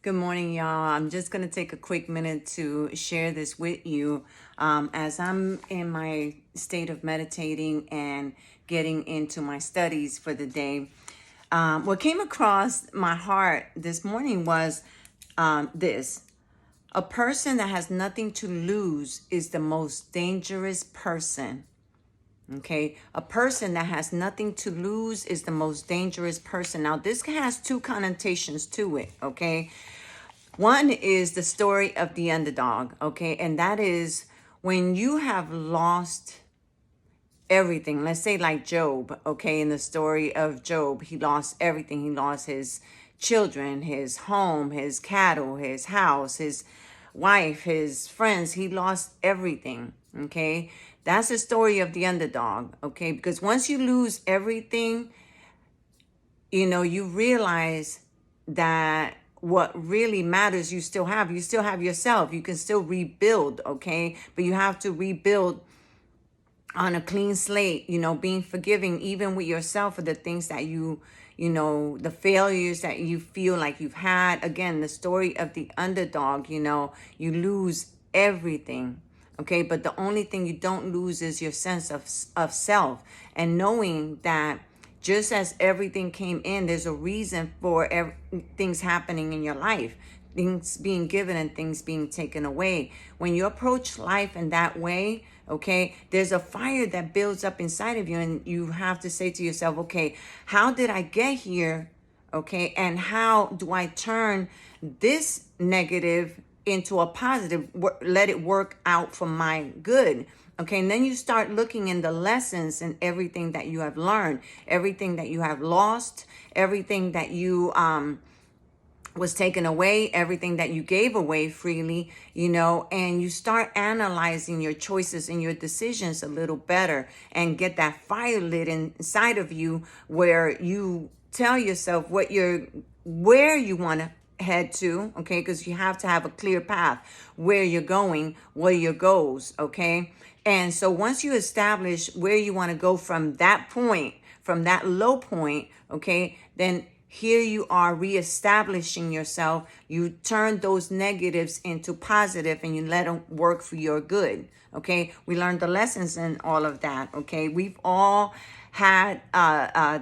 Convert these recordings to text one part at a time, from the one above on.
Good morning, y'all. I'm just going to take a quick minute to share this with you as I'm in my state of meditating and getting into my studies for the day. What came across my heart this morning was this. A person that has nothing to lose is the most dangerous person. Okay, a person that has nothing to lose is the most dangerous person. Now, this has two connotations to it. Okay, one is the story of the underdog, okay? And that is when you have lost everything. Let's say like Job, okay? In the story of Job, he lost everything. He lost his children, his home, his cattle, his house, his wife, his friends. He lost everything, okay? That's the story of the underdog, okay? Because once you lose everything, you realize that what really matters you still have yourself. You can still rebuild, okay? But you have to rebuild on a clean slate, being forgiving even with yourself for the things that the failures that you feel like you've had. Again, the story of the underdog, you lose everything, okay? But the only thing you don't lose is your sense of self, and knowing that just as everything came in, there's a reason for things happening in your life, things being given and things being taken away. When you approach life in that way, okay, there's a fire that builds up inside of you, and you have to say to yourself, okay, how did I get here? Okay, and how do I turn this negative into a positive? Let it work out for my good. Okay, and then you start looking in the lessons and everything that you have learned, everything that you have lost, everything that you was taken away, everything that you gave away freely, and you start analyzing your choices and your decisions a little better, and get that fire lit inside of you where you tell yourself where you want to head to, okay? Because you have to have a clear path where you're going, what are your goals, okay? And so once you establish where you want to go from that point, from that low point, okay, then here you are reestablishing yourself. You turn those negatives into positive, and you let them work for your good, okay? We learned the lessons in all of that, okay? We've all had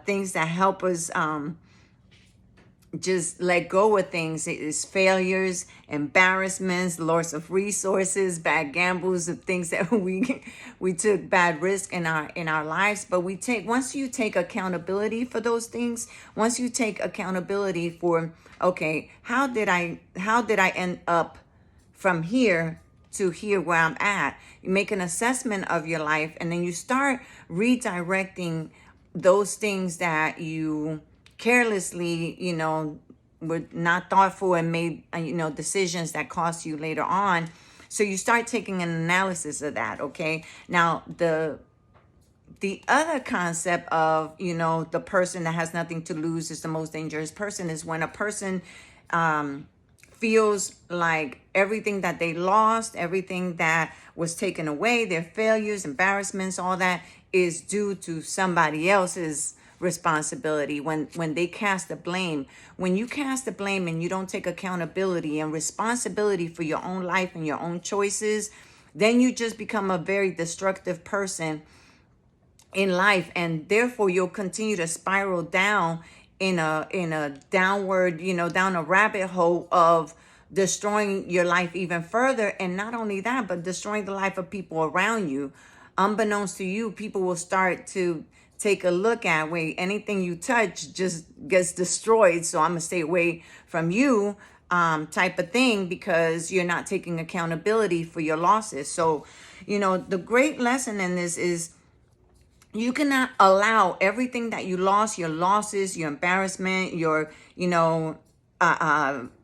things that help us just let go of things. It is failures, embarrassments, loss of resources, bad gambles, of things that we took bad risk in our lives. But once you take accountability for those things, once you take accountability for, okay, how did I end up from here to here where I'm at? You make an assessment of your life, and then you start redirecting those things that you carelessly, were not thoughtful and made, decisions that cost you later on. So you start taking an analysis of that, okay? Now, the other concept of, the person that has nothing to lose is the most dangerous person is when a person feels like everything that they lost, everything that was taken away, their failures, embarrassments, all that is due to somebody else's responsibility. When they cast the blame, when you cast the blame and you don't take accountability and responsibility for your own life and your own choices, then you just become a very destructive person in life, and therefore you'll continue to spiral down in a downward, down a rabbit hole of destroying your life even further. And not only that, but destroying the life of people around you. Unbeknownst to you, people will start to take a look at, wait, anything you touch just gets destroyed, so I'm gonna stay away from you, type of thing, because you're not taking accountability for your losses. So, the great lesson in this is you cannot allow everything that you lost, your losses, your embarrassment, your,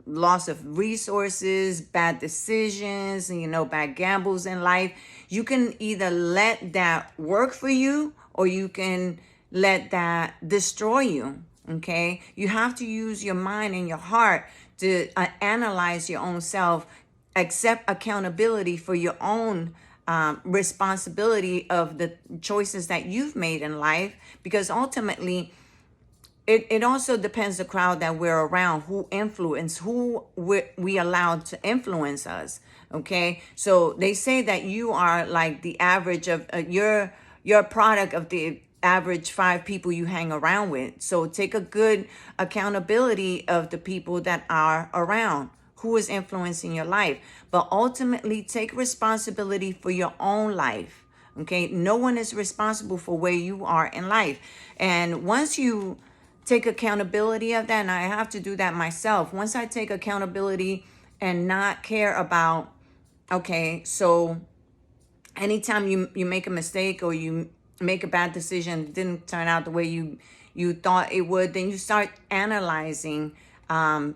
loss of resources, bad decisions, bad gambles in life. You can either let that work for you, or you can let that destroy you, okay? You have to use your mind and your heart to analyze your own self, accept accountability for your own responsibility of the choices that you've made in life, because ultimately it also depends the crowd that we're around, who we allowed to influence us. Okay, so they say that you are like the average of you're a product of the average 5 people you hang around with. So take a good accountability of the people that are around, who is influencing your life, but ultimately take responsibility for your own life. Okay, no one is responsible for where you are in life. And once you take accountability of that, and I have to do that myself, once I take accountability and not care about, okay, so anytime you make a mistake or you make a bad decision, it didn't turn out the way you thought it would, then you start analyzing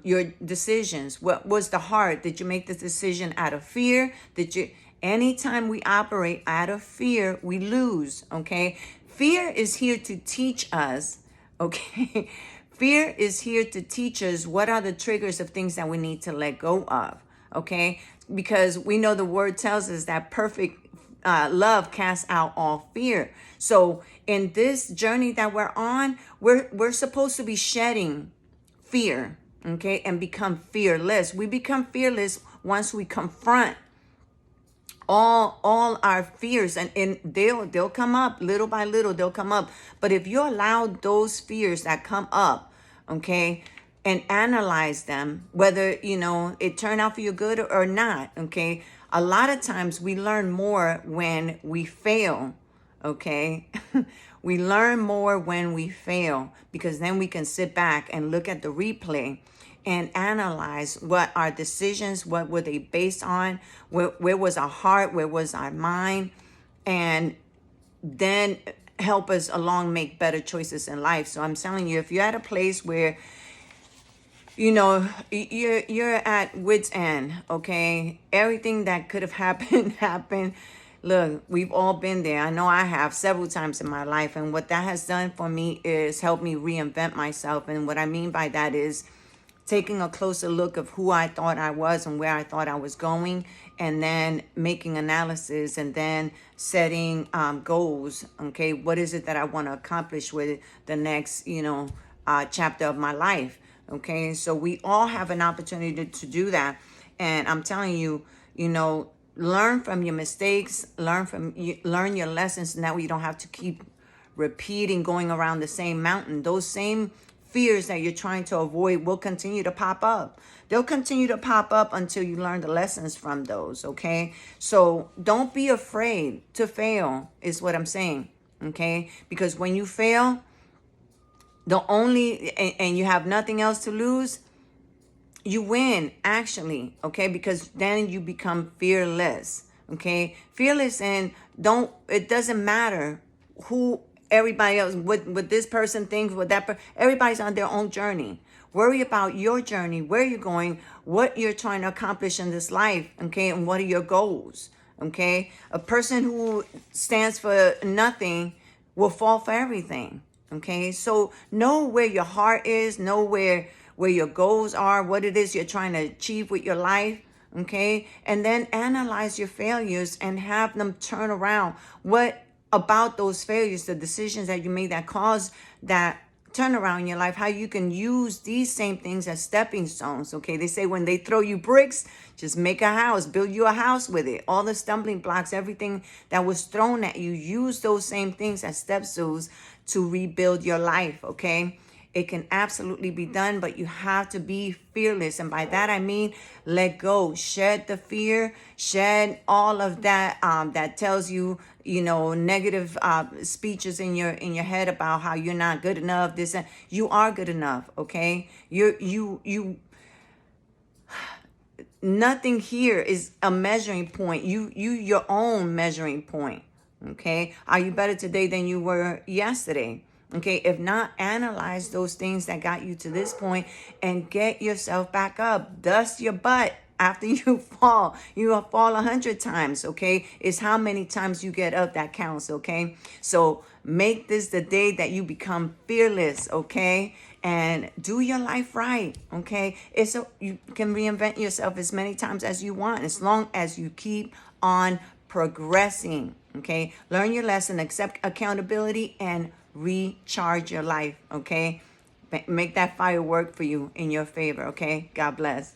your decisions. What was the heart? Did you make the decision out of fear? Anytime we operate out of fear, we lose. Okay, fear is here to teach us. Okay, fear is here to teach us what are the triggers of things that we need to let go of. Okay, because we know the word tells us that perfect love casts out all fear. So in this journey that we're on, we're supposed to be shedding fear, okay, and become fearless. We become fearless once we confront all our fears, and they'll come up little by little. They'll come up, but if you allow those fears that come up, okay, and analyze them, whether it turned out for your good or not, okay, a lot of times we learn more when we fail. Okay, we learn more when we fail, because then we can sit back and look at the replay and analyze what our decisions, what were they based on, where was our heart, where was our mind, and then help us along make better choices in life. So I'm telling you, if you're at a place where you're at wit's end, okay, everything that could have happened. Look, we've all been there. I know I have several times in my life, and what that has done for me is help me reinvent myself. And what I mean by that is taking a closer look of who I thought I was and where I thought I was going, and then making analysis, and then setting goals. Okay, what is it that I want to accomplish with the next chapter of my life? Okay, so we all have an opportunity to do that, and I'm telling you, learn from your mistakes, learn your lessons, and that way you don't have to keep repeating, going around the same mountain. Those same fears that you're trying to avoid will continue to pop up. They'll continue to pop up until you learn the lessons from those. Okay, so don't be afraid to fail, is what I'm saying. Okay, because when you fail, and you have nothing else to lose, you win, actually. Okay, because then you become fearless. Okay, fearless, and it doesn't matter who everybody else, what this person thinks, everybody's on their own journey. Worry about your journey, where you're going, what you're trying to accomplish in this life. Okay, and what are your goals? Okay, a person who stands for nothing will fall for everything. Okay, so know where your heart is, know where your goals are, what it is you're trying to achieve with your life. Okay, and then analyze your failures and have them turn around. What about those failures, the decisions that you made that caused that turnaround in your life, how you can use these same things as stepping stones. Okay, they say when they throw you bricks, just make a house, build you a house with it. All the stumbling blocks, everything that was thrown at you, use those same things as step stones to rebuild your life. Okay, it can absolutely be done, but you have to be fearless. And by that I mean, let go, shed the fear, shed all of that that tells you, negative speeches in your head about how you're not good enough. You are good enough. Okay, you nothing here is a measuring point. You your own measuring point. Okay, are you better today than you were yesterday? Okay, if not, analyze those things that got you to this point and get yourself back up. Dust your butt after you fall. You will fall 100 times. Okay, it's how many times you get up that counts. Okay, so make this the day that you become fearless. Okay, and do your life right. Okay, you can reinvent yourself as many times as you want, as long as you keep on progressing. Okay, learn your lesson, accept accountability, and recharge your life. Okay, Make that fire work for you in your favor, okay? God bless.